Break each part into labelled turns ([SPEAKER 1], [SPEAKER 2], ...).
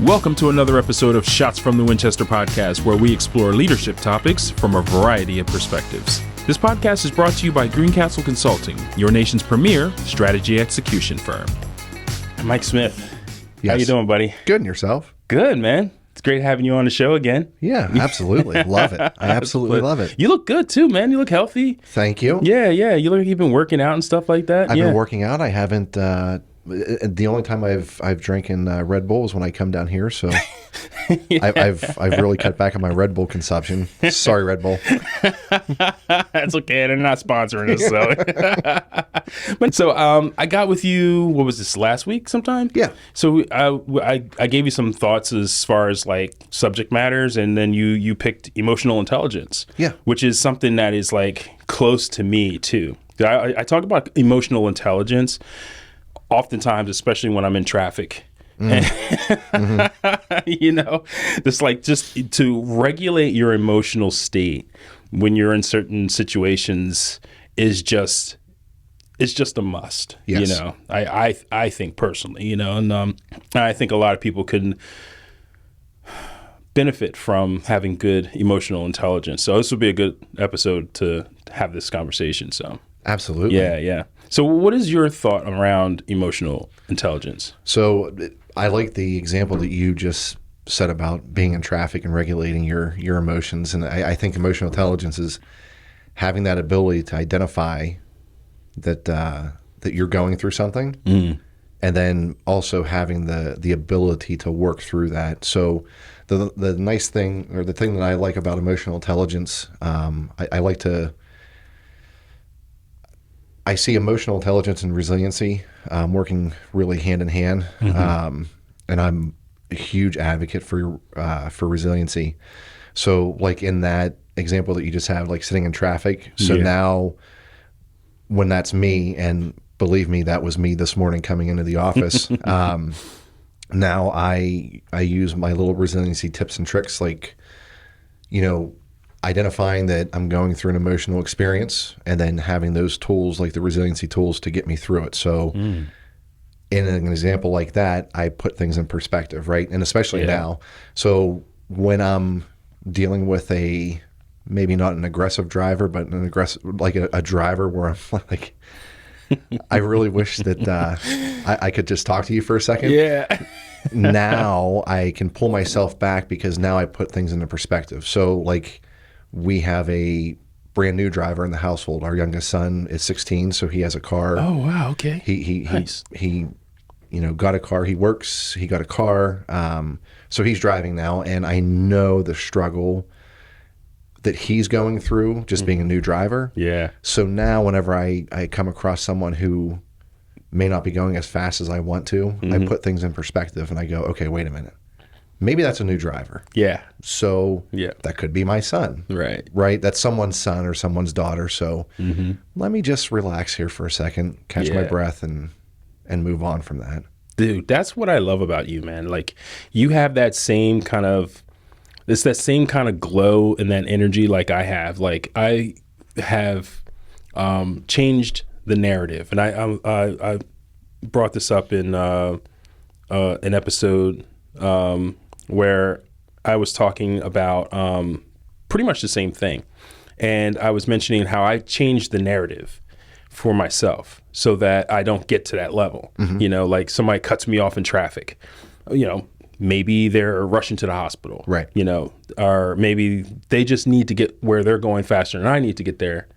[SPEAKER 1] Welcome to another episode of Shots from the Winchester podcast, where we explore leadership topics from a variety of perspectives. This podcast is brought to you by Greencastle Consulting, your nation's premier strategy execution firm. Mike Smith,
[SPEAKER 2] Yes.
[SPEAKER 1] How you doing, buddy?
[SPEAKER 2] Good, and yourself?
[SPEAKER 1] Good, man. It's great having you on the show again.
[SPEAKER 2] Yeah, absolutely. Love it. I absolutely love it.
[SPEAKER 1] You look good too, man. You look healthy.
[SPEAKER 2] Thank you.
[SPEAKER 1] Yeah. You look like you've been working out and stuff like that.
[SPEAKER 2] I've been working out. I haven't. The only time I've drinking Red Bull is when I come down here. So I've really cut back on my Red Bull consumption. Sorry, Red Bull.
[SPEAKER 1] That's okay. They're not sponsoring us, so. But I got with you. What was this, last week? Sometime?
[SPEAKER 2] Yeah.
[SPEAKER 1] So I gave you some thoughts as far as like subject matters, and then you picked emotional intelligence.
[SPEAKER 2] Yeah.
[SPEAKER 1] Which is something that is like close to me too. I talk about emotional intelligence oftentimes, especially when I'm in traffic. You know, it's like just to regulate your emotional state when you're in certain situations is just a must.
[SPEAKER 2] Yes.
[SPEAKER 1] You know, I think personally, you know, and I think a lot of people can benefit from having good emotional intelligence. So this would be a good episode to have this conversation. So
[SPEAKER 2] Absolutely.
[SPEAKER 1] yeah. So what is your thought around emotional intelligence?
[SPEAKER 2] So I like the example that you just said about being in traffic and regulating your emotions. And I think emotional intelligence is having that ability to identify that you're going through something, and then also having the ability to work through that. So the nice thing, or the thing that I like about emotional intelligence, I see emotional intelligence and resiliency working really hand in hand, and I'm a huge advocate for resiliency. So, like in that example that you just had, like sitting in traffic. So now, when that's me, and believe me, that was me this morning coming into the office. Now I use my little resiliency tips and tricks, like, you know, identifying that I'm going through an emotional experience, and then having those tools, like the resiliency tools, to get me through it. So in an example like that, I put things in perspective, right? And especially now. So when I'm dealing with maybe not an aggressive driver, but an aggressive, like a driver where I'm like, I really wish that I could just talk to you for a second.
[SPEAKER 1] Yeah.
[SPEAKER 2] Now I can pull myself back, because now I put things into perspective. So like, we have a brand new driver in the household. Our youngest son is 16, so he has a car.
[SPEAKER 1] Oh, wow. Okay.
[SPEAKER 2] Nice. He got a car. He works. He got a car. So he's driving now, and I know the struggle that he's going through just being a new driver.
[SPEAKER 1] Yeah.
[SPEAKER 2] So now whenever I come across someone who may not be going as fast as I want to, I put things in perspective, and I go, okay, wait a minute. Maybe that's a new driver.
[SPEAKER 1] Yeah.
[SPEAKER 2] So that could be my son. Right? That's someone's son or someone's daughter. So let me just relax here for a second, catch my breath, and move on from that.
[SPEAKER 1] Dude, that's what I love about you, man. Like, you have that same kind of, it's that same kind of glow and that energy like I have. Like, I have changed the narrative. And I brought this up in an episode where I was talking about pretty much the same thing. And I was mentioning how I changed the narrative for myself so that I don't get to that level. You know, like somebody cuts me off in traffic, you know, maybe they're rushing to the hospital,
[SPEAKER 2] right?
[SPEAKER 1] You know, or maybe they just need to get where they're going faster and I need to get there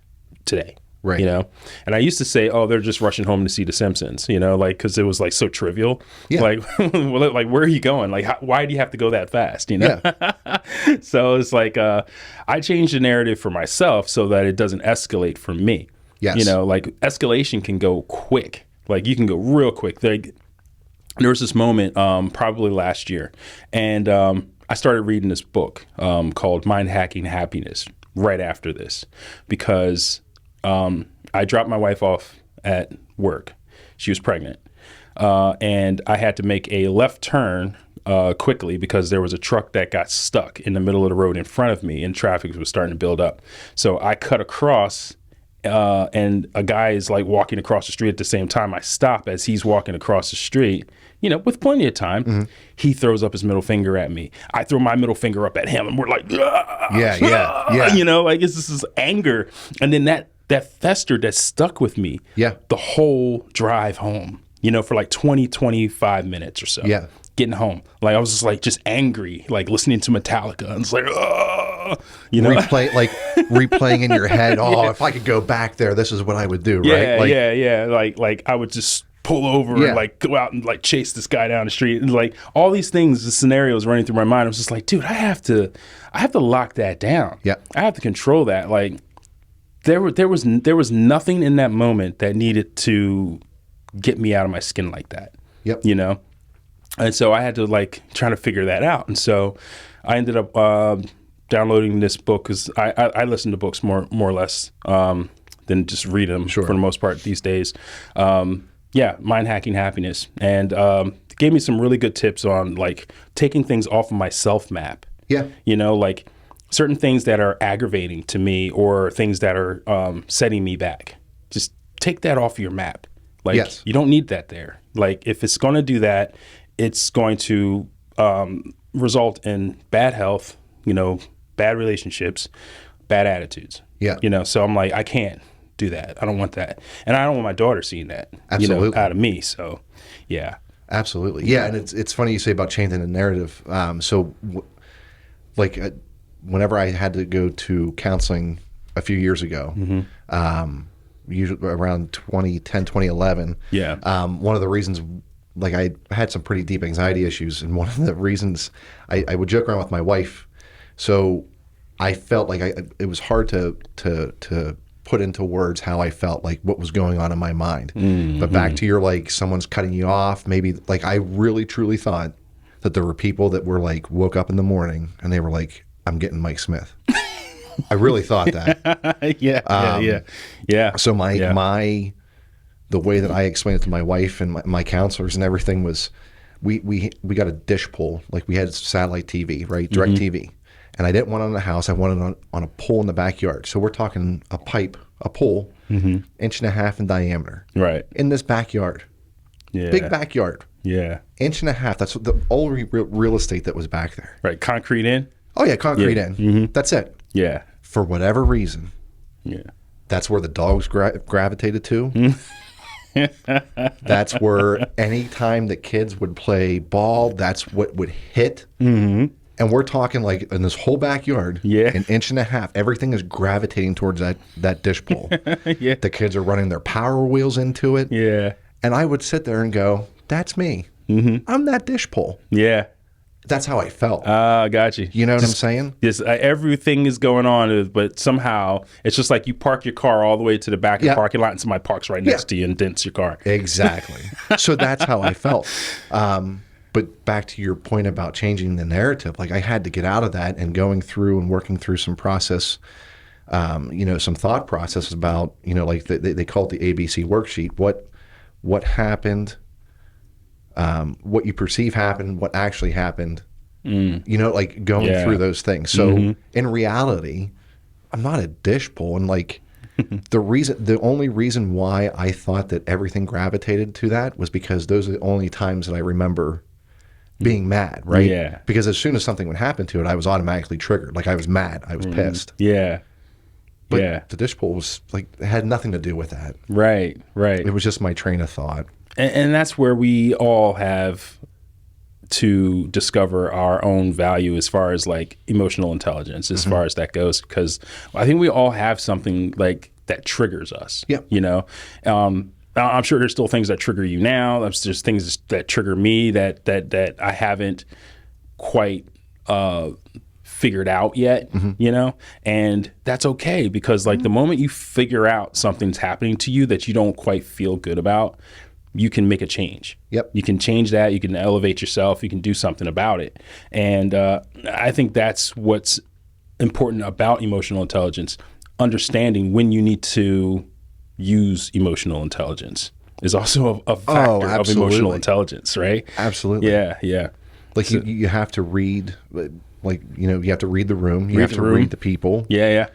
[SPEAKER 1] today.
[SPEAKER 2] Right.
[SPEAKER 1] You know, and I used to say, oh, they're just rushing home to see The Simpsons, you know, like, because it was like so trivial.
[SPEAKER 2] Yeah.
[SPEAKER 1] Like, well, like, where are you going? Like, why do you have to go that fast? You know? Yeah. So it's like, I changed the narrative for myself so that it doesn't escalate for me.
[SPEAKER 2] Yes.
[SPEAKER 1] You know, like escalation can go quick. Like you can go real quick. There was this moment probably last year, and I started reading this book called Mind Hacking Happiness right after this, because I dropped my wife off at work. She was pregnant. And I had to make a left turn quickly because there was a truck that got stuck in the middle of the road in front of me and traffic was starting to build up. So I cut across and a guy is like walking across the street at the same time, I stop as he's walking across the street, you know, with plenty of time. He throws up his middle finger at me. I throw my middle finger up at him, and we're like,
[SPEAKER 2] yeah.
[SPEAKER 1] you know, like it's this is anger. And then that festered, that stuck with me the whole drive home, you know, for like 20-25 minutes or so.
[SPEAKER 2] Yeah.
[SPEAKER 1] Getting home. Like I was just like angry, like listening to Metallica, and it's like, you know,
[SPEAKER 2] replaying in your head. Oh, if I could go back there, this is what I would do.
[SPEAKER 1] Yeah,
[SPEAKER 2] right?
[SPEAKER 1] yeah. Like I would just pull over and like go out and like chase this guy down the street, and like all these things, the scenarios running through my mind. I was just like, dude, I have to lock that down.
[SPEAKER 2] Yeah,
[SPEAKER 1] I have to control that. Like there was nothing in that moment that needed to get me out of my skin like that.
[SPEAKER 2] Yep.
[SPEAKER 1] You know, and so I had to like try to figure that out, and so I ended up downloading this book because I listen to books more or less than just read them for the most part these days. Mind Hacking Happiness, and gave me some really good tips on like taking things off of my self map.
[SPEAKER 2] Yeah,
[SPEAKER 1] you know, like certain things that are aggravating to me or things that are setting me back. Just take that off of your map. Like you don't need that there. Like if it's going to do that, it's going to result in bad health, you know, bad relationships, bad attitudes.
[SPEAKER 2] Yeah.
[SPEAKER 1] You know, so I'm like, I can't do that. I don't want that. And I don't want my daughter seeing that,
[SPEAKER 2] Absolutely.
[SPEAKER 1] you know, out of me. So, yeah.
[SPEAKER 2] Absolutely. Yeah. And it's funny you say about changing the narrative. Whenever I had to go to counseling a few years ago, usually around 2010, 2011, one of the reasons, like I had some pretty deep anxiety issues. And one of the reasons I would joke around with my wife. So I felt like it was hard to put into words how I felt, like what was going on in my mind. But back to your, like, someone's cutting you off, maybe, like I really truly thought that there were people that were like, woke up in the morning and they were like, I'm getting Mike Smith. I really thought that.
[SPEAKER 1] Yeah.
[SPEAKER 2] So the way that I explained it to my wife and my counselors and everything was, we got a dish pole, like we had satellite TV, right? Direct TV. And I didn't want it on the house. I wanted it on a pole in the backyard. So we're talking a pole, 1.5 inches in diameter.
[SPEAKER 1] Right.
[SPEAKER 2] In this backyard.
[SPEAKER 1] Yeah.
[SPEAKER 2] Big backyard.
[SPEAKER 1] Yeah.
[SPEAKER 2] 1.5 inches. That's the all real estate that was back there.
[SPEAKER 1] Right. Concrete in?
[SPEAKER 2] Oh, yeah. Concrete in. That's it.
[SPEAKER 1] Yeah.
[SPEAKER 2] For whatever reason.
[SPEAKER 1] Yeah.
[SPEAKER 2] That's where the dogs gravitated to. That's where any time that kids would play ball, that's what would hit. And we're talking like in this whole backyard, 1.5 inches, everything is gravitating towards that dish pole. The kids are running their Power Wheels into it.
[SPEAKER 1] Yeah.
[SPEAKER 2] And I would sit there and go, that's me. I'm that dish pole.
[SPEAKER 1] Yeah.
[SPEAKER 2] That's how I felt.
[SPEAKER 1] I got you.
[SPEAKER 2] You know what I'm saying?
[SPEAKER 1] Yes, everything is going on, but somehow it's just like you park your car all the way to the back of the parking lot and somebody parks right next to you and dents your car.
[SPEAKER 2] Exactly. So that's how I felt. But back to your point about changing the narrative, like I had to get out of that and going through and working through some process, some thought processes about, like they call it the ABC worksheet. What happened, what you perceive happened, what actually happened, like going through those things. So in reality, I'm not a dish pole. And like the only reason why I thought that everything gravitated to that was because those are the only times that I remember being mad, right?
[SPEAKER 1] Yeah.
[SPEAKER 2] Because as soon as something would happen to it, I was automatically triggered. Like I was mad. I was pissed.
[SPEAKER 1] Yeah.
[SPEAKER 2] But the dish pole was like, it had nothing to do with that.
[SPEAKER 1] Right.
[SPEAKER 2] It was just my train of thought.
[SPEAKER 1] And that's where we all have to discover our own value as far as like emotional intelligence, as far as that goes, because I think we all have something like that triggers us.
[SPEAKER 2] Yeah.
[SPEAKER 1] I'm sure there's still things that trigger you now. There's just things that trigger me that I haven't quite figured out yet, and that's okay, because like the moment you figure out something's happening to you that you don't quite feel good about, you can make a change.
[SPEAKER 2] Yep.
[SPEAKER 1] You can change that. You can elevate yourself. You can do something about it. And I think that's what's important about emotional intelligence. Understanding when you need to use emotional intelligence is also a factor of emotional intelligence, right?
[SPEAKER 2] Absolutely.
[SPEAKER 1] Yeah.
[SPEAKER 2] Like so, you have to read, like, you have to read the room. You have to read the people.
[SPEAKER 1] Yeah.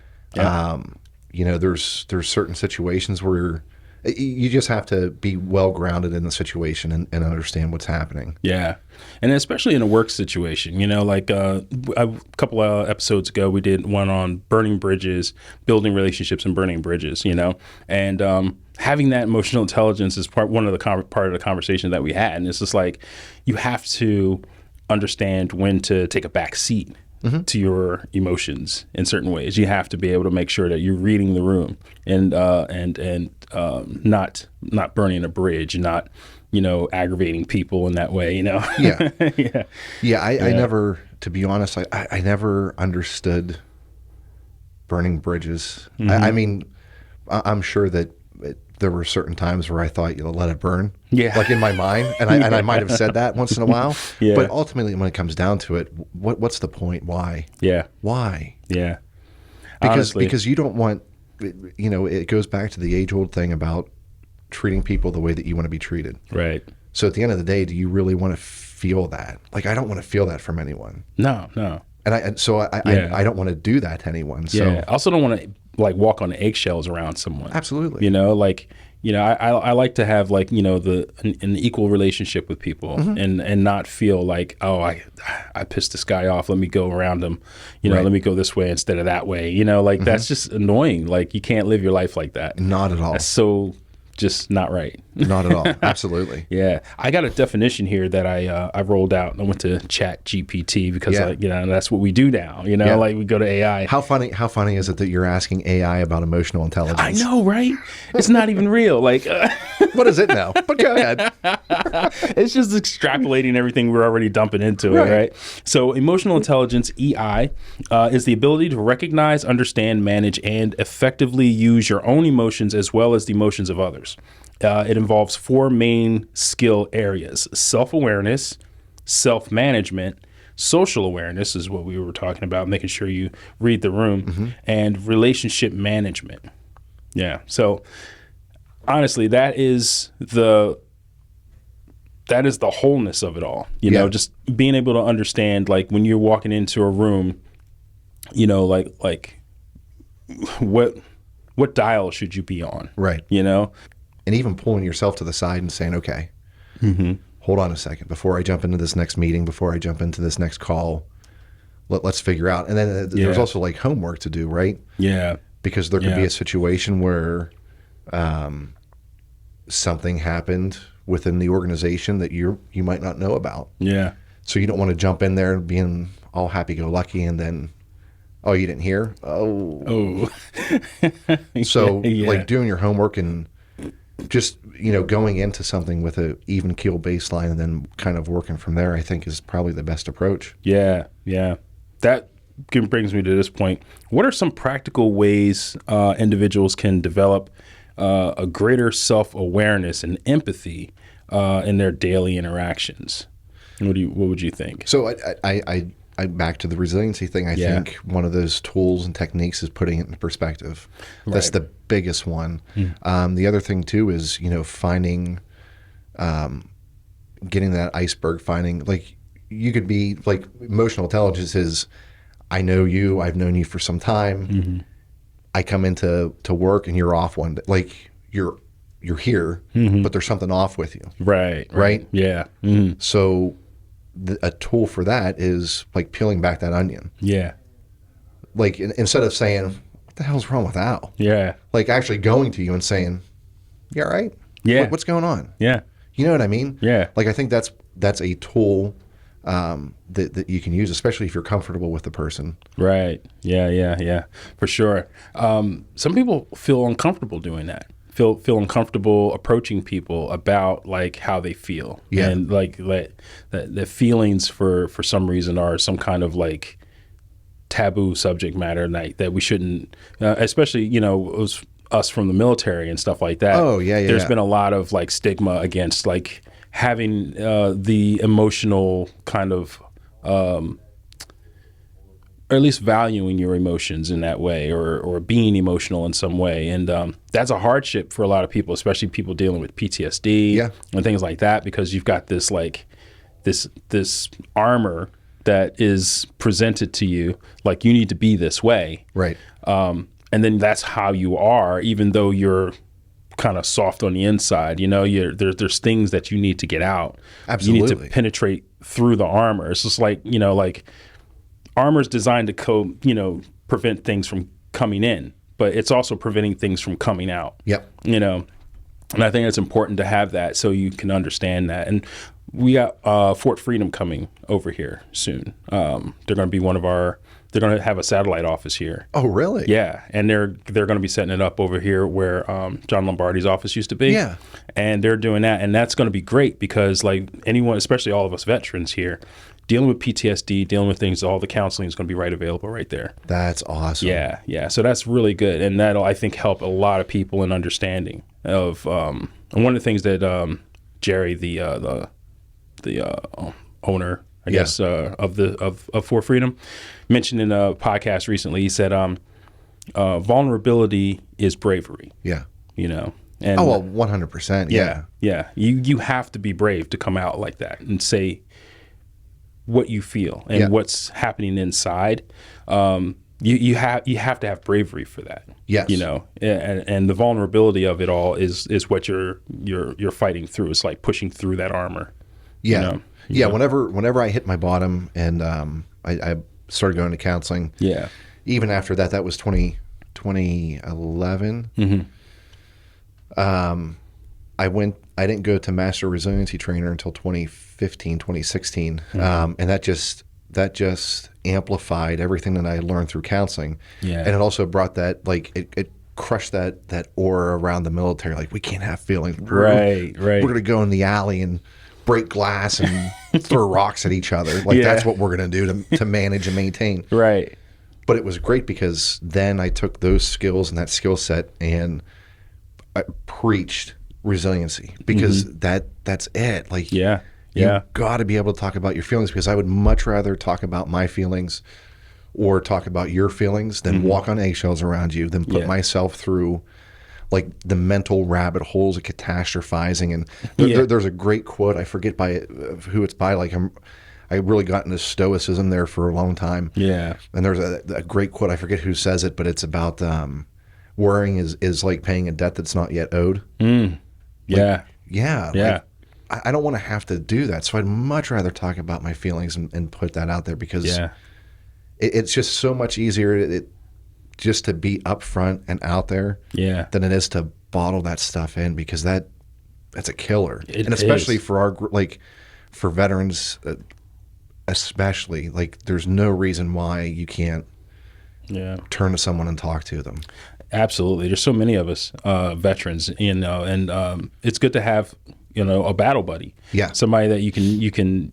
[SPEAKER 2] there's certain situations where you just have to be well grounded in the situation and understand what's happening.
[SPEAKER 1] Yeah. And especially in a work situation, like a couple of episodes ago, we did one on burning bridges, building relationships and burning bridges, and having that emotional intelligence is part of the conversation that we had. And it's just like, you have to understand when to take a back seat to your emotions in certain ways. You have to be able to make sure that you're reading the room and not burning a bridge, not aggravating people in that way.
[SPEAKER 2] Yeah. I never, to be honest, I never understood burning bridges. I mean, I'm sure that there were certain times where I thought, let it burn.
[SPEAKER 1] Yeah.
[SPEAKER 2] Like in my mind. And I might have said that once in a while.
[SPEAKER 1] Yeah.
[SPEAKER 2] But ultimately, when it comes down to it, what's the point? Why?
[SPEAKER 1] Yeah.
[SPEAKER 2] Why?
[SPEAKER 1] Yeah.
[SPEAKER 2] Because you don't want, it goes back to the age-old thing about treating people the way that you want to be treated.
[SPEAKER 1] Right.
[SPEAKER 2] So at the end of the day, do you really want to feel that? Like, I don't want to feel that from anyone.
[SPEAKER 1] No.
[SPEAKER 2] And I don't want to do that to anyone. So
[SPEAKER 1] I also don't want to walk on eggshells around someone.
[SPEAKER 2] Absolutely.
[SPEAKER 1] I like to have an equal relationship with people and not feel like, oh, I pissed this guy off. Let me go around him.
[SPEAKER 2] Right.
[SPEAKER 1] Let me go this way instead of that way. That's just annoying. Like, you can't live your life like that.
[SPEAKER 2] Not at all.
[SPEAKER 1] That's so just not right.
[SPEAKER 2] Not at all. Absolutely.
[SPEAKER 1] Yeah. I got a definition here that I rolled out. I went to Chat GPT because that's what we do now. Like, we go to AI.
[SPEAKER 2] How funny is it that you're asking AI about emotional intelligence?
[SPEAKER 1] I know, right? It's not even real. Like,
[SPEAKER 2] what is it now? But go ahead.
[SPEAKER 1] It's just extrapolating everything we're already dumping into it, right? So emotional intelligence, EI, is the ability to recognize, understand, manage, and effectively use your own emotions as well as the emotions of others. It involves 4 main skill areas: self-awareness, self-management, social awareness is what we were talking about, making sure you read the room, and relationship management. Yeah. So honestly, that is the wholeness of it all. Just being able to understand, like, when you're walking into a room, like what dial should you be on?
[SPEAKER 2] Right. And even pulling yourself to the side and saying, okay, hold on a second. Before I jump into this next meeting, before I jump into this next call, let's figure out. And then there's also like homework to do, right?
[SPEAKER 1] Yeah.
[SPEAKER 2] Because there could be a situation where something happened within the organization that you might not know about.
[SPEAKER 1] Yeah.
[SPEAKER 2] So you don't want to jump in there being all happy-go-lucky and then, oh, you didn't hear? Oh. So like doing your homework and just, going into something with a even keel baseline and then kind of working from there, I think is probably the best approach.
[SPEAKER 1] Yeah. Yeah. That brings me to this point. What are some practical ways individuals can develop a greater self-awareness and empathy in their daily interactions? What would you think?
[SPEAKER 2] So I back to the resiliency thing. I think one of those tools and techniques is putting it in perspective. That's the biggest one. The other thing too is, finding, getting that iceberg, finding, like, you could be like, emotional intelligence is, I know you, I've known you for some time. I come into work and you're off one day. Like, you're here, but there's something off with you.
[SPEAKER 1] Right. Yeah.
[SPEAKER 2] So a tool for that is like peeling back that onion.
[SPEAKER 1] Yeah.
[SPEAKER 2] Like, instead of saying, what the hell's wrong with Al?
[SPEAKER 1] Yeah.
[SPEAKER 2] Like, actually going to you and saying, you all right?
[SPEAKER 1] Yeah.
[SPEAKER 2] What's going on?
[SPEAKER 1] Yeah.
[SPEAKER 2] You know what I mean?
[SPEAKER 1] Yeah.
[SPEAKER 2] Like, I think that's a tool that you can use, especially if you're comfortable with the person.
[SPEAKER 1] Right. Yeah. For sure. Some people feel uncomfortable doing that. Feel uncomfortable approaching people about, like, how they feel.
[SPEAKER 2] Yeah.
[SPEAKER 1] And like the feelings for some reason are some kind of like taboo subject matter that we shouldn't, especially, it was us from the military and stuff like that.
[SPEAKER 2] Oh, yeah.
[SPEAKER 1] There's been a lot of like stigma against like having the emotional kind of, or at least valuing your emotions in that way, or being emotional in some way. And that's a hardship for a lot of people, especially people dealing with PTSD and things like that, because you've got this like this armor that is presented to you like you need to be this way.
[SPEAKER 2] Right.
[SPEAKER 1] and then that's how you are, even though you're kind of soft on the inside. You know, there's things that you need to get out.
[SPEAKER 2] Absolutely.
[SPEAKER 1] You need to penetrate through the armor. It's just like, you know, like armor is designed to prevent things from coming in, but it's also preventing things from coming out.
[SPEAKER 2] Yep.
[SPEAKER 1] You know, and I think it's important to have that so you can understand that. And we got Fort Freedom coming over here soon. They're going to be they're going to have a satellite office here.
[SPEAKER 2] Oh, really?
[SPEAKER 1] Yeah, and they're going to be setting it up over here where John Lombardi's office used to be.
[SPEAKER 2] Yeah.
[SPEAKER 1] And they're doing that, and that's going to be great because, like, anyone, especially all of us veterans here, dealing with PTSD, dealing with things, all the counseling is going to be available right there.
[SPEAKER 2] That's awesome.
[SPEAKER 1] Yeah. So that's really good, and that'll, I think, help a lot of people in understanding of. And one of the things that Jerry, the owner, I guess, of Fort Freedom, mentioned in a podcast recently. He said, vulnerability is bravery.
[SPEAKER 2] Yeah.
[SPEAKER 1] You know. And,
[SPEAKER 2] 100%. Yeah.
[SPEAKER 1] Yeah. You have to be brave to come out like that and say what you feel and what's happening inside. You have to have bravery for that.
[SPEAKER 2] Yes.
[SPEAKER 1] You know, and the vulnerability of it all is what you're fighting through. It's like pushing through that armor.
[SPEAKER 2] Yeah.
[SPEAKER 1] You know?
[SPEAKER 2] Whenever I hit my bottom and I started going to counseling.
[SPEAKER 1] Yeah.
[SPEAKER 2] Even after that, that was 2011.
[SPEAKER 1] Mm-hmm.
[SPEAKER 2] I didn't go to Master Resiliency Trainer until 2015, 2016.
[SPEAKER 1] Mm-hmm.
[SPEAKER 2] And that just amplified everything that I learned through counseling.
[SPEAKER 1] Yeah.
[SPEAKER 2] And it also brought that, like, it crushed that aura around the military. Like, we can't have feelings.
[SPEAKER 1] Right.
[SPEAKER 2] We're going to go in the alley and break glass and throw rocks at each other. Like, that's what we're going to do to manage and maintain.
[SPEAKER 1] Right.
[SPEAKER 2] But it was great because then I took those skills and that skill set and I preached resiliency because that's it. Like, you got to be able to talk about your feelings, because I would much rather talk about my feelings or talk about your feelings than walk on eggshells around you, than put myself through like the mental rabbit holes of catastrophizing. And there's a great quote, I forget who it's by. Like, I really got into stoicism there for a long time. Yeah. And there's a great quote, I forget who says it, but it's about worrying is like paying a debt that's not yet owed.
[SPEAKER 1] Yeah.
[SPEAKER 2] Like, I don't want to have to do that. So I'd much rather talk about my feelings and put that out there, because it's just so much easier just to be upfront and out there than it is to bottle that stuff in, because that's a killer. And especially for for veterans, especially, like, there's no reason why you can't turn to someone and talk to them.
[SPEAKER 1] Absolutely. There's so many of us veterans, you know, and it's good to have, you know, a battle buddy. Yeah. Somebody that you can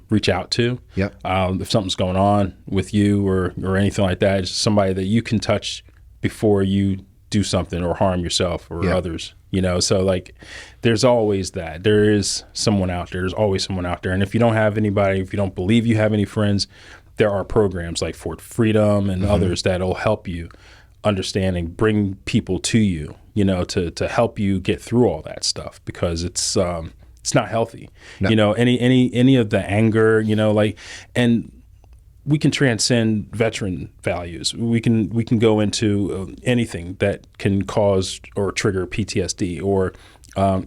[SPEAKER 1] reach out to. Yep. If something's going on with you or anything like that, it's somebody that you can touch before you do something or harm yourself or others. You know, so like, there's always that. There is someone out there. There's always someone out there. And if you don't have anybody, if you don't believe you have any friends, there are programs like Fort Freedom and others that'll help you understanding, bring people to you, you know, to help you get through all that stuff, because it's not healthy. No. You know, any of the anger, you know, like, and we can transcend veteran values. We can go into anything that can cause or trigger PTSD or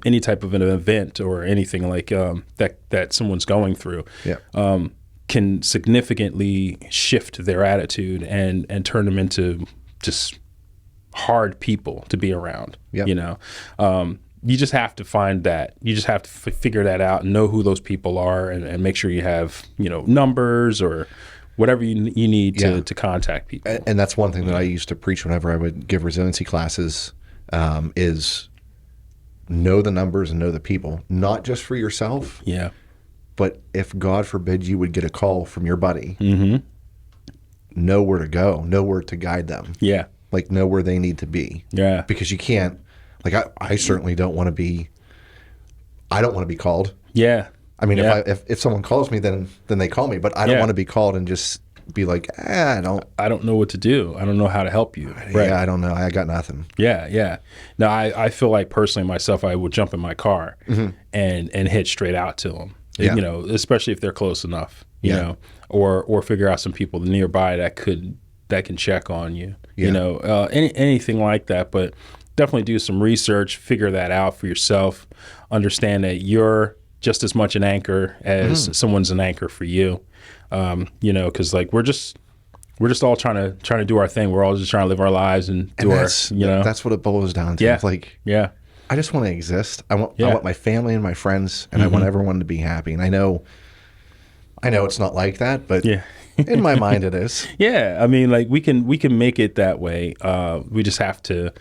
[SPEAKER 1] any type of an event or anything like that someone's going through. Yeah. Can significantly shift their attitude and turn them into just hard people to be around. Yep. You know, you just have to find that. You just have to figure that out and know who those people are, and make sure you have, you know, numbers or whatever you need to contact people.
[SPEAKER 2] And that's one thing that I used to preach whenever I would give resiliency classes, is know the numbers and know the people, not just for yourself. Yeah. But if, God forbid, you would get a call from your buddy, know where to go, know where to guide them. Yeah. Like, know where they need to be. Yeah. Because you can't, like, I certainly don't want to be, I don't want to be called. Yeah. I mean, if someone calls me, then they call me, but I don't want to be called and just be like, I don't know what to do. I don't know how to help you. Right. Yeah, I don't know. I got nothing.
[SPEAKER 1] Yeah, yeah. No, I feel like personally myself, I would jump in my car and head straight out to them. Yeah. You know, especially if they're close enough, you know, or figure out some people nearby that could that can check on you,
[SPEAKER 2] Yeah.
[SPEAKER 1] you know, anything like that. But definitely do some research, figure that out for yourself, understand that you're just as much an anchor as someone's an anchor for you. You know, because like we're just all trying to do our thing. We're all just trying to live our lives and do our, you know.
[SPEAKER 2] That's what it boils down to.
[SPEAKER 1] Yeah.
[SPEAKER 2] It's like,
[SPEAKER 1] Yeah.
[SPEAKER 2] I just want to exist. I want my family and my friends, and I want everyone to be happy. And I know it's not like that, but
[SPEAKER 1] Yeah.
[SPEAKER 2] in my mind it is.
[SPEAKER 1] Yeah. I mean, like we can make it that way. We just have to,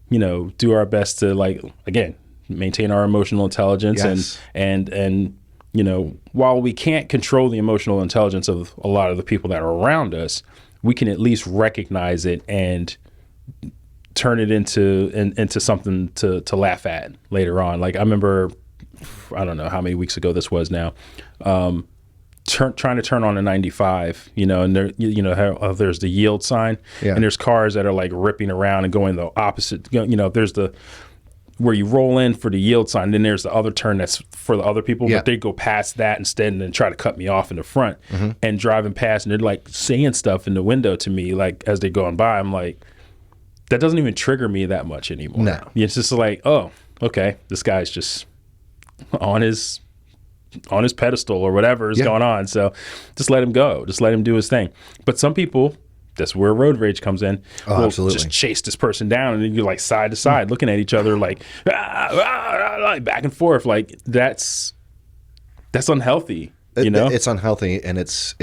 [SPEAKER 1] you know, do our best to, like, again, maintain our emotional intelligence.
[SPEAKER 2] Yes.
[SPEAKER 1] And you know, while we can't control the emotional intelligence of a lot of the people that are around us, we can at least recognize it and turn it into something to laugh at later on. Like I remember, I don't know how many weeks ago this was now, trying to turn on a 95, you know, and there, you know, how there's the yield sign, and there's cars that are like ripping around and going the opposite, you know, there's the where you roll in for the yield sign, then there's the other turn that's for the other people, but they go past that instead and then try to cut me off in the front, and driving past, and they're like saying stuff in the window to me, like as they're going by. I'm like, that doesn't even trigger me that much anymore.
[SPEAKER 2] No.
[SPEAKER 1] It's just like, oh, okay, this guy's just on his pedestal or whatever is going on. So just let him go. Just let him do his thing. But some people, that's where road rage comes in.
[SPEAKER 2] Oh, absolutely.
[SPEAKER 1] Just chase this person down, and then you're like side to side looking at each other like, like back and forth. Like that's unhealthy. You know,
[SPEAKER 2] It's unhealthy, and it's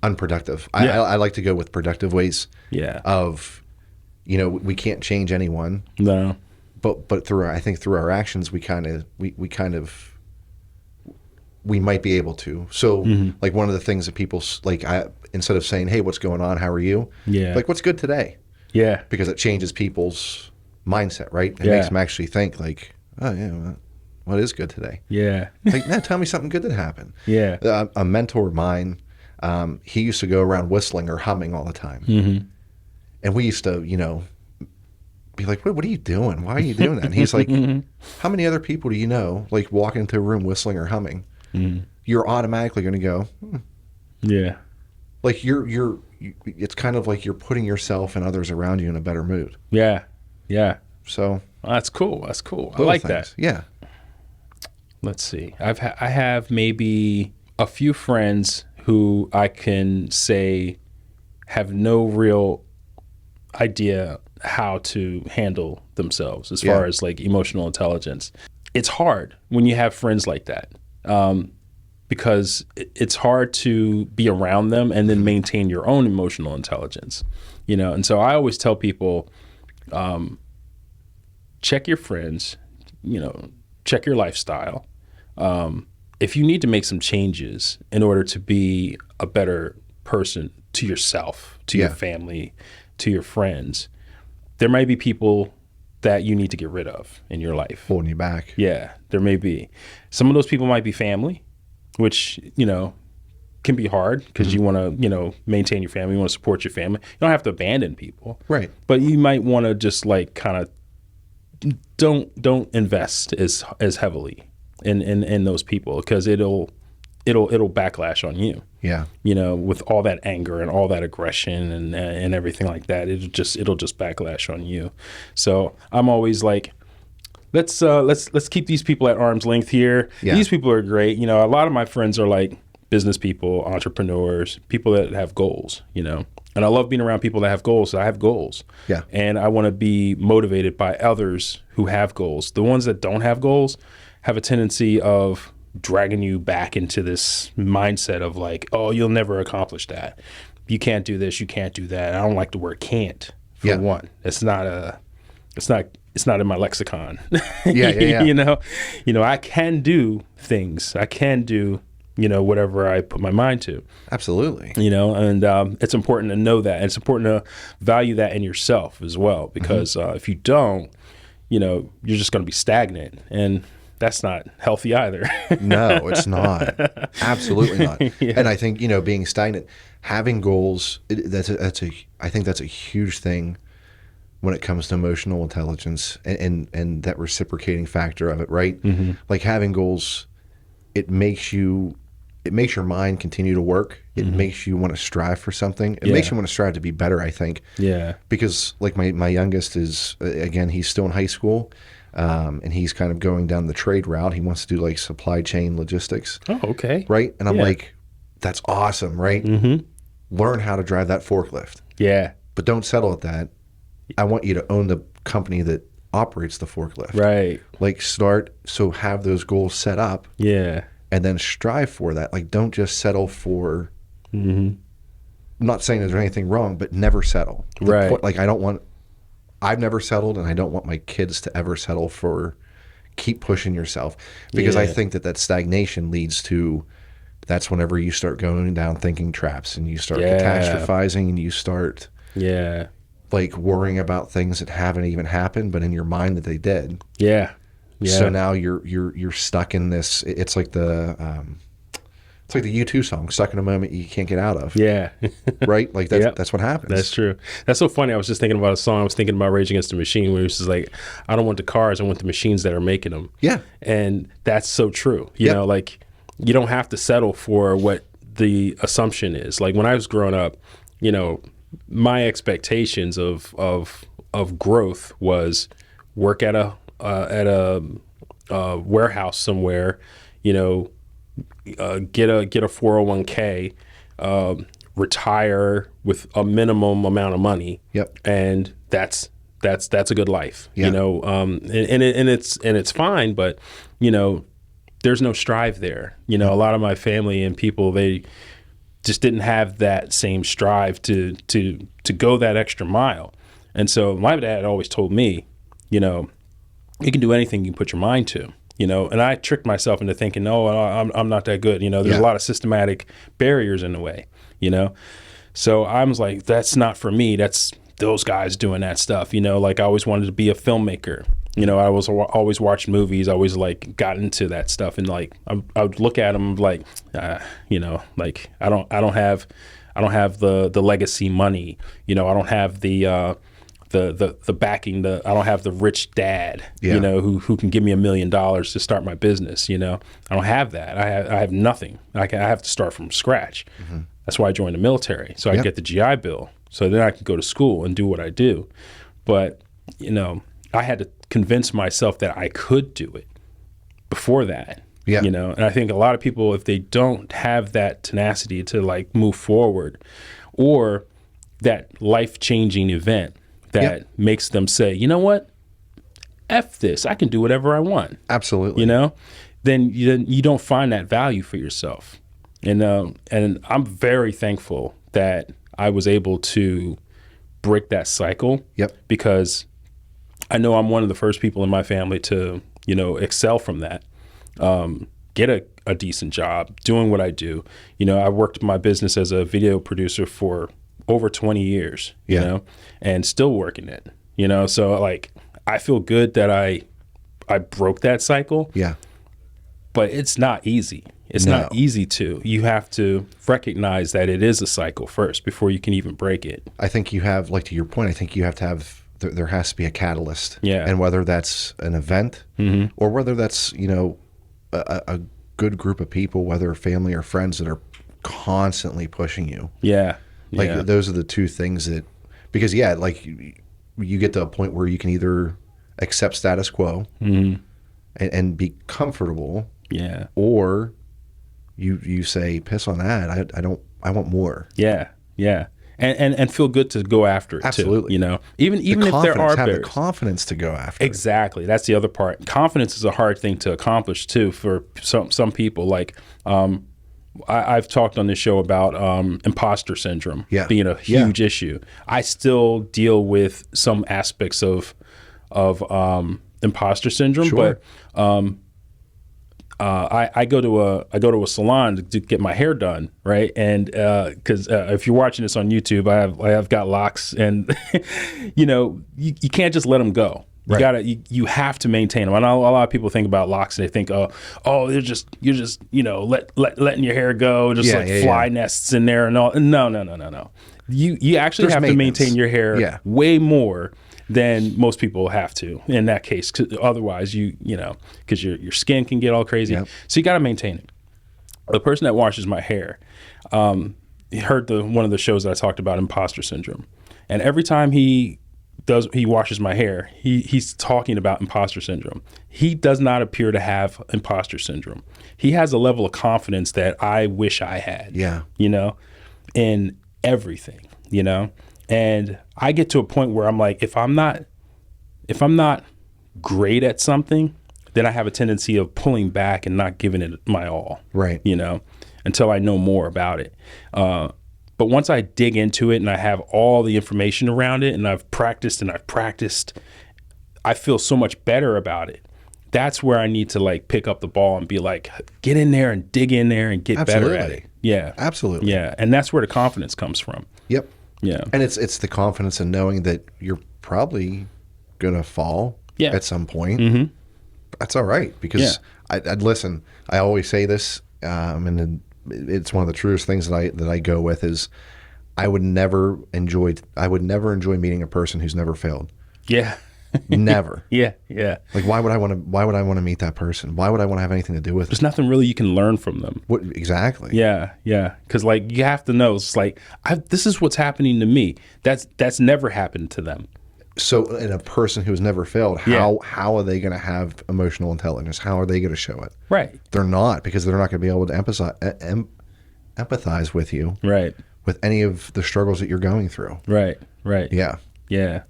[SPEAKER 2] unproductive. I like to go with productive ways.
[SPEAKER 1] Yeah.
[SPEAKER 2] Of, you know, we can't change anyone.
[SPEAKER 1] No.
[SPEAKER 2] But through our actions, we might be able to. So like one of the things that people like, instead of saying, "Hey, what's going on? How are you?"
[SPEAKER 1] Yeah.
[SPEAKER 2] Like, "What's good today?"
[SPEAKER 1] Yeah.
[SPEAKER 2] Because it changes people's mindset, right? It
[SPEAKER 1] Yeah.
[SPEAKER 2] makes them actually think like, "Oh yeah, well, what is good today?"
[SPEAKER 1] Yeah.
[SPEAKER 2] Like, "No, tell me something good that happened."
[SPEAKER 1] Yeah.
[SPEAKER 2] A mentor of mine, he used to go around whistling or humming all the time, and we used to, you know, be like, "What are you doing? Why are you doing that?" And he's like, "How many other people do you know, like, walking into a room whistling or humming? You're automatically going to go,
[SPEAKER 1] Yeah.
[SPEAKER 2] like it's kind of like you're putting yourself and others around you in a better mood."
[SPEAKER 1] Yeah. Yeah.
[SPEAKER 2] So
[SPEAKER 1] Well, that's cool. That's cool. I
[SPEAKER 2] little
[SPEAKER 1] like
[SPEAKER 2] things.
[SPEAKER 1] that.
[SPEAKER 2] Yeah.
[SPEAKER 1] Let's see. I have maybe a few friends who I can say have no real idea how to handle themselves as far as like emotional intelligence. It's hard when you have friends like that, because it's hard to be around them and then maintain your own emotional intelligence, you know. And so I always tell people, check your friends, you know, check your lifestyle. If you need to make some changes in order to be a better person to yourself, to your family, to your friends, there might be people that you need to get rid of in your life.
[SPEAKER 2] Holding you back.
[SPEAKER 1] Yeah, there may be. Some of those people might be family, which, you know, can be hard because you want to, you know, maintain your family. You want to support your family. You don't have to abandon people.
[SPEAKER 2] Right.
[SPEAKER 1] But you might want to just like kind of don't invest as heavily in those people, because it'll backlash on you.
[SPEAKER 2] Yeah.
[SPEAKER 1] You know, with all that anger and all that aggression and everything like that, it'll just backlash on you. So I'm always like, let's keep these people at arm's length here.
[SPEAKER 2] Yeah.
[SPEAKER 1] These people are great. You know, a lot of my friends are like business people, entrepreneurs, people that have goals, you know. And I love being around people that have goals. So I have goals.
[SPEAKER 2] Yeah.
[SPEAKER 1] And I want to be motivated by others who have goals. The ones that don't have goals have a tendency of dragging you back into this mindset of like, oh, you'll never accomplish that. You can't do this. You can't do that. I don't like the word "can't" for one. It's not in my lexicon.
[SPEAKER 2] Yeah.
[SPEAKER 1] You know, I can do things. I can do, you know, whatever I put my mind to.
[SPEAKER 2] Absolutely.
[SPEAKER 1] You know, and it's important to know that. And it's important to value that in yourself as well, because if you don't, you know, you're just going to be stagnant, and that's not healthy either.
[SPEAKER 2] No, it's not. Absolutely not.
[SPEAKER 1] Yeah.
[SPEAKER 2] And I think, you know, being stagnant, having goals, I think that's a huge thing when it comes to emotional intelligence and that reciprocating factor of it, right? Like having goals, it makes you it makes your mind continue to work. It makes you want to strive for something. It makes you want to strive to be better, I think.
[SPEAKER 1] Yeah.
[SPEAKER 2] Because like my youngest is, again, he's still in high school, and he's kind of going down the trade route. He wants to do like supply chain logistics.
[SPEAKER 1] Oh, okay.
[SPEAKER 2] Right. And I'm like, that's awesome, right? Learn how to drive that forklift.
[SPEAKER 1] Yeah.
[SPEAKER 2] But don't settle at that. I want you to own the company that operates the forklift.
[SPEAKER 1] Right.
[SPEAKER 2] Like have those goals set up.
[SPEAKER 1] Yeah.
[SPEAKER 2] And then strive for that. Like, don't just settle for, I'm not saying there's anything wrong, but never settle.
[SPEAKER 1] Right.
[SPEAKER 2] I've never settled, and I don't want my kids to ever settle for keep pushing yourself. Because I think that stagnation leads to, that's whenever you start going down thinking traps and you start catastrophizing and you start like worrying about things that haven't even happened, but in your mind that they did.
[SPEAKER 1] Yeah. Yeah.
[SPEAKER 2] So now you're stuck in this. It's like the U2 song, "Stuck in a Moment You Can't Get Out Of."
[SPEAKER 1] Yeah.
[SPEAKER 2] Right. Like that's what happens.
[SPEAKER 1] That's true. That's so funny. I was just thinking about a song. I was thinking about Rage Against the Machine, where it's just like, I don't want the cars. I want the machines that are making them.
[SPEAKER 2] Yeah.
[SPEAKER 1] And that's so true. You know, like, you don't have to settle for what the assumption is. Like, when I was growing up, you know, my expectations of growth was work at a warehouse somewhere, you know, get a 401k, retire with a minimum amount of money.
[SPEAKER 2] Yep.
[SPEAKER 1] And that's a good life, you know, and it's fine, but, you know, there's no strive there. You know, a lot of my family and people, they just didn't have that same strive to go that extra mile. And so my dad always told me, you know, you can do anything you put your mind to, you know, and I tricked myself into thinking, no, I'm not that good. You know, there's a lot of systematic barriers in the way, you know? So I was like, that's not for me. That's those guys doing that stuff. You know, like, I always wanted to be a filmmaker. You know, I was always watching movies. I always like got into that stuff, and like I would look at them like, you know, like I don't have the legacy money. You know, I don't have the backing. I don't have the rich dad. You know, who can give me $1 million to start my business. You know, I don't have that. I have nothing. I have to start from scratch. That's why I joined the military, so I get the GI Bill, so then I can go to school and do what I do. But you know, I had to convince myself that I could do it before that. You know, and I think a lot of people, if they don't have that tenacity to like move forward, or that life-changing event that makes them say, you know what, F this, I can do whatever I want.
[SPEAKER 2] Absolutely.
[SPEAKER 1] You know, then you don't find that value for yourself. And I'm very thankful that I was able to break that cycle. Because I know I'm one of the first people in my family to, you know, excel from that, get a decent job doing what I do. You know, I worked my business as a video producer for over 20 years, you know, and still working it, you know? So like, I feel good that I broke that cycle. But it's not easy. It's not easy to. You have to recognize that it is a cycle first before you can even break it.
[SPEAKER 2] I think you have, like, to your point, I think you have to have, there has to be a catalyst. And whether that's an event or whether that's, you know, a good group of people, whether family or friends that are constantly pushing you. Like, those are the two things that, because like you get to a point where you can either accept status quo and be comfortable. Or you say, piss on that. I want more. And feel good to go after it. Absolutely.
[SPEAKER 1] Too, you know, even if there are
[SPEAKER 2] have
[SPEAKER 1] barriers.
[SPEAKER 2] the confidence to go after
[SPEAKER 1] Exactly. That's the other part. Confidence is a hard thing to accomplish too for some people. Like, I've talked on this show about imposter syndrome being a huge issue. I still deal with some aspects of imposter syndrome, but I go to a salon to get my hair done, right? And because if you're watching this on YouTube, I have got locks, and you know, you can't just let them go. You have to maintain them. I know a lot of people think about locks and they think, oh, you're just you know, letting your hair go, just fly nests in there and all. No. You actually have to maintain your hair way more than most people have to in that case. 'Cause otherwise, you know, because your skin can get all crazy. So you got to maintain it. The person that washes my hair, he heard one of the shows that I talked about, imposter syndrome, and every time he washes my hair, he's talking about imposter syndrome. He does not appear to have imposter syndrome. He has a level of confidence that I wish I had.
[SPEAKER 2] Yeah.
[SPEAKER 1] You know, in everything. You know, and I get to a point where I'm like, if I'm not great at something, then I have a tendency of pulling back and not giving it my all.
[SPEAKER 2] Right.
[SPEAKER 1] You know, until I know more about it. But once I dig into it and I have all the information around it and I've practiced, I feel so much better about it. That's where I need to like pick up the ball and be like, get in there and dig in there and get better at it. Yeah.
[SPEAKER 2] Absolutely.
[SPEAKER 1] Yeah. And that's where the confidence comes from.
[SPEAKER 2] Yep.
[SPEAKER 1] Yeah.
[SPEAKER 2] And it's the confidence in knowing that you're probably going to fall at some point. Mm-hmm. That's all right. Because I'd listen, I always say this, and it's one of the truest things that I go with is I would never enjoy meeting a person who's never failed.
[SPEAKER 1] Yeah.
[SPEAKER 2] Never.
[SPEAKER 1] Yeah. Yeah.
[SPEAKER 2] Like why would I want to meet that person? Why would I want to have anything to do with
[SPEAKER 1] There's
[SPEAKER 2] it?
[SPEAKER 1] nothing really you can learn from them.
[SPEAKER 2] What exactly?
[SPEAKER 1] Yeah. Yeah. Cause like you have to know, it's like, this is what's happening to me. That's never happened to them.
[SPEAKER 2] So in a person who's never failed, how are they going to have emotional intelligence? How are they going to show it?
[SPEAKER 1] Right.
[SPEAKER 2] They're not, because they're not going to be able to empathize with you.
[SPEAKER 1] Right.
[SPEAKER 2] With any of the struggles that you're going through.
[SPEAKER 1] Right. Right.
[SPEAKER 2] Yeah.
[SPEAKER 1] Yeah.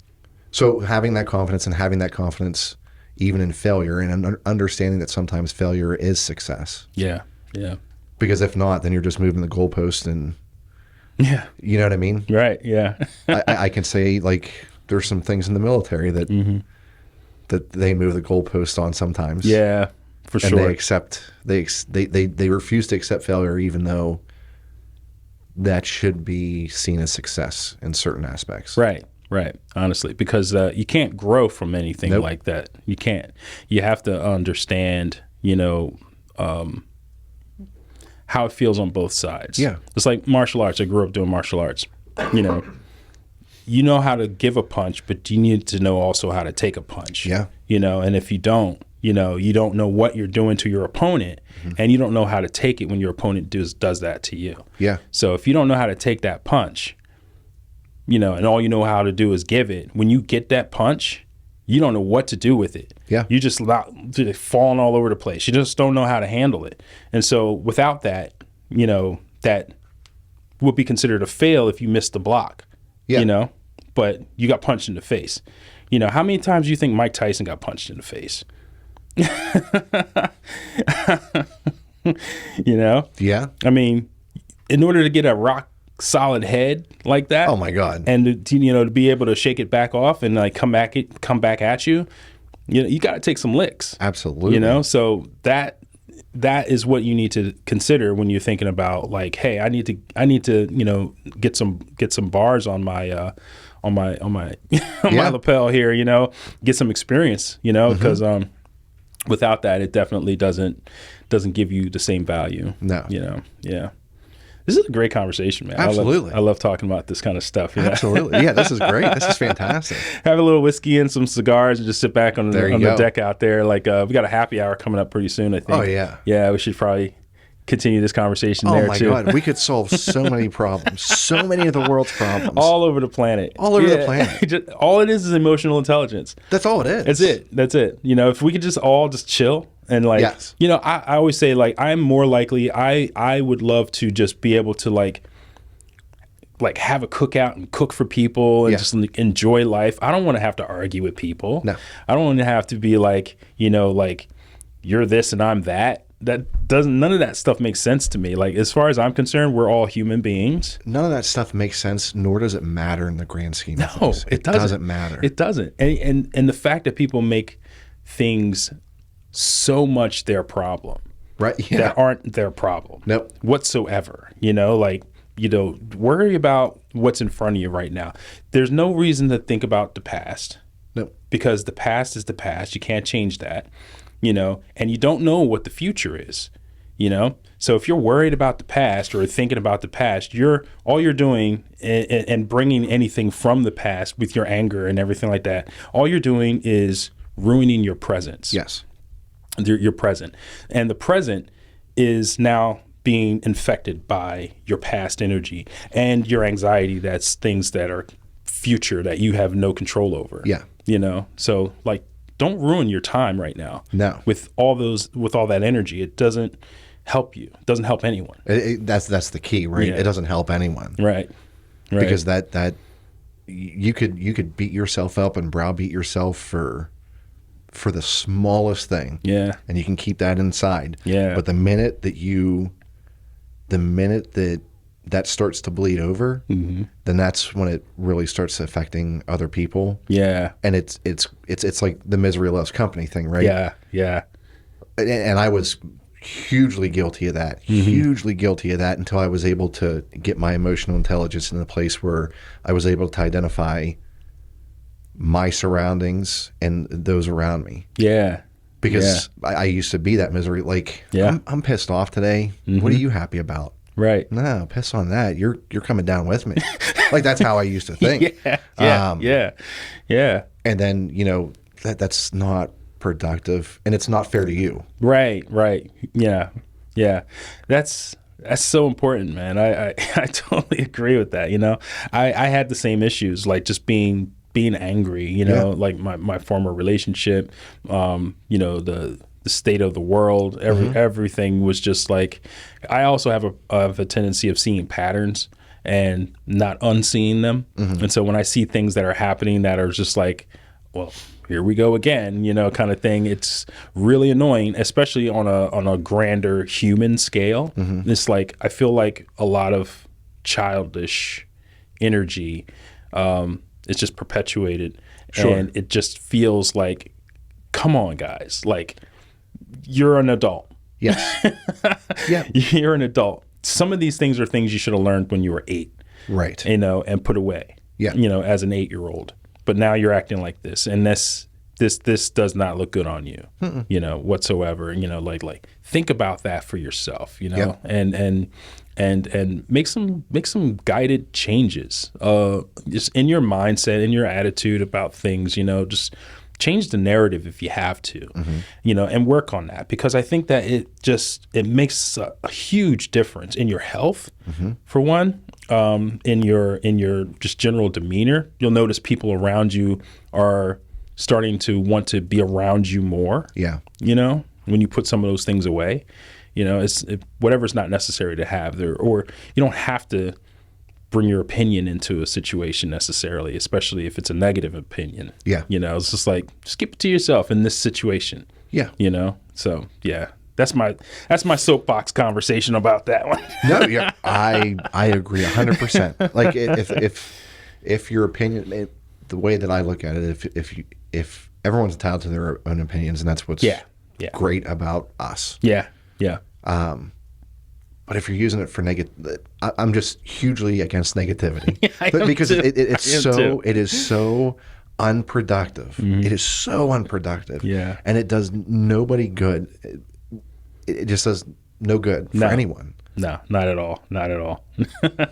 [SPEAKER 2] So having that confidence even in failure, and understanding that sometimes failure is success.
[SPEAKER 1] Yeah. Yeah.
[SPEAKER 2] Because if not, then you're just moving the goalpost, and you know what I mean?
[SPEAKER 1] Right. Yeah.
[SPEAKER 2] I can say, like, there's some things in the military that that they move the goalpost on sometimes.
[SPEAKER 1] Yeah, for sure.
[SPEAKER 2] And they refuse to accept failure, even though that should be seen as success in certain aspects.
[SPEAKER 1] Right. Right. Honestly, because you can't grow from anything like that. You can't. You have to understand, how it feels on both sides. Yeah. It's like martial arts. I grew up doing martial arts. You know how to give a punch, but you need to know also how to take a punch.
[SPEAKER 2] Yeah.
[SPEAKER 1] And if you don't, you don't know what you're doing to your opponent, and you don't know how to take it when your opponent does that to you.
[SPEAKER 2] Yeah.
[SPEAKER 1] So if you don't know how to take that punch, and all you know how to do is give it, when you get that punch, you don't know what to do with it.
[SPEAKER 2] Yeah.
[SPEAKER 1] You just falling all over the place. You just don't know how to handle it. And so without that, that would be considered a fail if you missed the block. Yeah. But you got punched in the face. How many times do you think Mike Tyson got punched in the face?
[SPEAKER 2] Yeah.
[SPEAKER 1] I mean, in order to get a rock solid head like that.
[SPEAKER 2] Oh my God.
[SPEAKER 1] And to be able to shake it back off and like come back at you, you got to take some licks.
[SPEAKER 2] Absolutely.
[SPEAKER 1] So that is what you need to consider when you're thinking about like, hey, I need to get some bars on my on my lapel here, get some experience, because without that, it definitely doesn't give you the same value.
[SPEAKER 2] No.
[SPEAKER 1] Yeah. This is a great conversation, man.
[SPEAKER 2] Absolutely.
[SPEAKER 1] I love talking about this kind of stuff.
[SPEAKER 2] Absolutely. Yeah, this is great. This is fantastic.
[SPEAKER 1] Have a little whiskey and some cigars and just sit back on the deck out there. Like we got a happy hour coming up pretty soon, I think.
[SPEAKER 2] Oh, yeah.
[SPEAKER 1] Yeah, we should probably continue this conversation there, too.
[SPEAKER 2] Oh, my God. We could solve so many problems. So many of the world's problems.
[SPEAKER 1] All over the planet.
[SPEAKER 2] All over the planet.
[SPEAKER 1] All it is emotional intelligence.
[SPEAKER 2] That's all it is.
[SPEAKER 1] That's it. If we could just all just chill. And like,
[SPEAKER 2] yes.
[SPEAKER 1] I always say like, I'm more likely, I would love to just be able to like have a cookout and cook for people and just enjoy life. I don't want to have to argue with people.
[SPEAKER 2] No.
[SPEAKER 1] I don't want to have to be like, like you're this and I'm that. None of that stuff makes sense to me. Like, as far as I'm concerned, we're all human beings.
[SPEAKER 2] None of that stuff makes sense, nor does it matter in the grand scheme of things.
[SPEAKER 1] It doesn't
[SPEAKER 2] matter.
[SPEAKER 1] It doesn't. And the fact that people make things so much their problem,
[SPEAKER 2] right? Yeah.
[SPEAKER 1] That aren't their problem,
[SPEAKER 2] nope,
[SPEAKER 1] whatsoever. Worry about what's in front of you right now. There's no reason to think about the past,
[SPEAKER 2] nope,
[SPEAKER 1] because the past is the past. You can't change that, and you don't know what the future is, So if you're worried about the past or thinking about the past, all you're doing and bringing anything from the past with your anger and everything like that, all you're doing is ruining your presence.
[SPEAKER 2] Yes.
[SPEAKER 1] Your present. And the present is now being infected by your past energy and your anxiety. That's things that are future that you have no control over.
[SPEAKER 2] Yeah.
[SPEAKER 1] You know, so like, don't ruin your time right now.
[SPEAKER 2] No.
[SPEAKER 1] With all that energy. It doesn't help you. It doesn't help anyone.
[SPEAKER 2] That's the key, right?
[SPEAKER 1] Yeah.
[SPEAKER 2] It doesn't help anyone.
[SPEAKER 1] Right.
[SPEAKER 2] Because that you could beat yourself up and browbeat yourself for the smallest thing.
[SPEAKER 1] Yeah.
[SPEAKER 2] And you can keep that inside.
[SPEAKER 1] Yeah.
[SPEAKER 2] But the minute that starts to bleed over, then that's when it really starts affecting other people.
[SPEAKER 1] Yeah.
[SPEAKER 2] And it's like the misery loves company thing, right?
[SPEAKER 1] Yeah. Yeah.
[SPEAKER 2] And I was hugely guilty of that, hugely guilty of that, until I was able to get my emotional intelligence in a place where I was able to identify my surroundings and those around me.
[SPEAKER 1] Yeah.
[SPEAKER 2] Because I used to be that misery. Like, I'm pissed off today. What are you happy about?
[SPEAKER 1] Right.
[SPEAKER 2] No, piss on that. You're coming down with me. Like, that's how I used to think.
[SPEAKER 1] Yeah.
[SPEAKER 2] And then, you know, that's not productive, and it's not fair to you.
[SPEAKER 1] Right. Yeah. That's so important, man. I totally agree with that. You know, I had the same issues, like just being angry, you know, like my former relationship, you know, the state of the world, everything was just like, I also have a tendency of seeing patterns and not unseeing them. And so when I see things that are happening that are just like, well, here we go again, you know, kind of thing, it's really annoying, especially on a grander human scale. It's like, I feel like a lot of childish energy is just perpetuated. And it just feels like, come on, guys, like, you're an adult.
[SPEAKER 2] Yes. Yeah.
[SPEAKER 1] You're an adult. Some of these things are things you should have learned when you were 8.
[SPEAKER 2] Right.
[SPEAKER 1] You know, and put away.
[SPEAKER 2] Yeah.
[SPEAKER 1] You know, as an 8-year-old. But now you're acting like this, and this does not look good on you. You know, whatsoever. You know, like think about that for yourself. You know, and make some guided changes. Just in your mindset, in your attitude about things. You know, just change the narrative if you have to, you know, and work on that, because I think that it makes a huge difference in your health, for one, in your just general demeanor. You'll notice people around you are starting to want to be around you more. Yeah. You know, when you put some of those things away, you know, whatever's not necessary to have there, or you don't have to bring your opinion into a situation necessarily, especially if it's a negative opinion. Yeah. You know, it's just like, just keep it to yourself in this situation. Yeah. You know? So yeah, that's my soapbox conversation about that one.
[SPEAKER 2] No, yeah. I agree 100%. Like if your opinion, the way that I look at it, if everyone's entitled to their own opinions, and that's what's great about us. Yeah. Yeah. But if you're using it for negative, I'm just hugely against negativity. Because it is so unproductive. It is so unproductive. Yeah. And it does nobody good. It just does no good for anyone.
[SPEAKER 1] No, not at all. Not at all.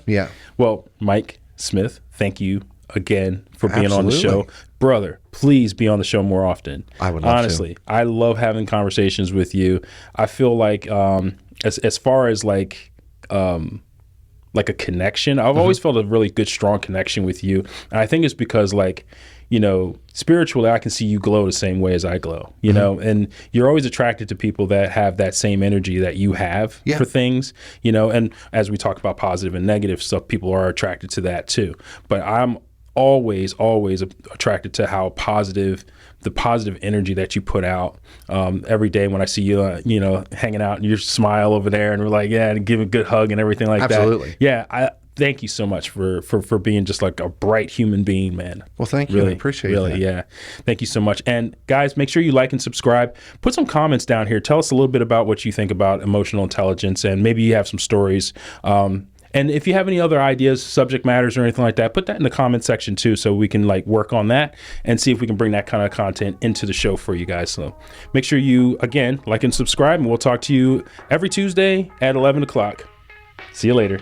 [SPEAKER 2] Yeah.
[SPEAKER 1] Well, Mike Smith, thank you again for being on the show. Brother, please be on the show more often.
[SPEAKER 2] I would love to.
[SPEAKER 1] Honestly, I love having conversations with you. I feel like as far as like a connection, I've always felt a really good, strong connection with you. And I think it's because, like, you know, spiritually, I can see you glow the same way as I glow, you know, and you're always attracted to people that have that same energy that you have for things, you know, and as we talk about positive and negative stuff, people are attracted to that too. But I'm always attracted to how the positive energy that you put out every day. When I see you, you know, hanging out and your smile over there, and we're like, yeah, and give a good hug and everything like that.
[SPEAKER 2] Absolutely.
[SPEAKER 1] Yeah. I thank you so much for being just like a bright human being, man.
[SPEAKER 2] Well, thank you. Really, I appreciate that.
[SPEAKER 1] Yeah. Thank you so much. And guys, make sure you like and subscribe. Put some comments down here. Tell us a little bit about what you think about emotional intelligence, and maybe you have some stories. And if you have any other ideas, subject matters, or anything like that, put that in the comment section too, so we can like work on that and see if we can bring that kind of content into the show for you guys. So make sure you, again, like and subscribe, and we'll talk to you every Tuesday at 11 o'clock. See you later.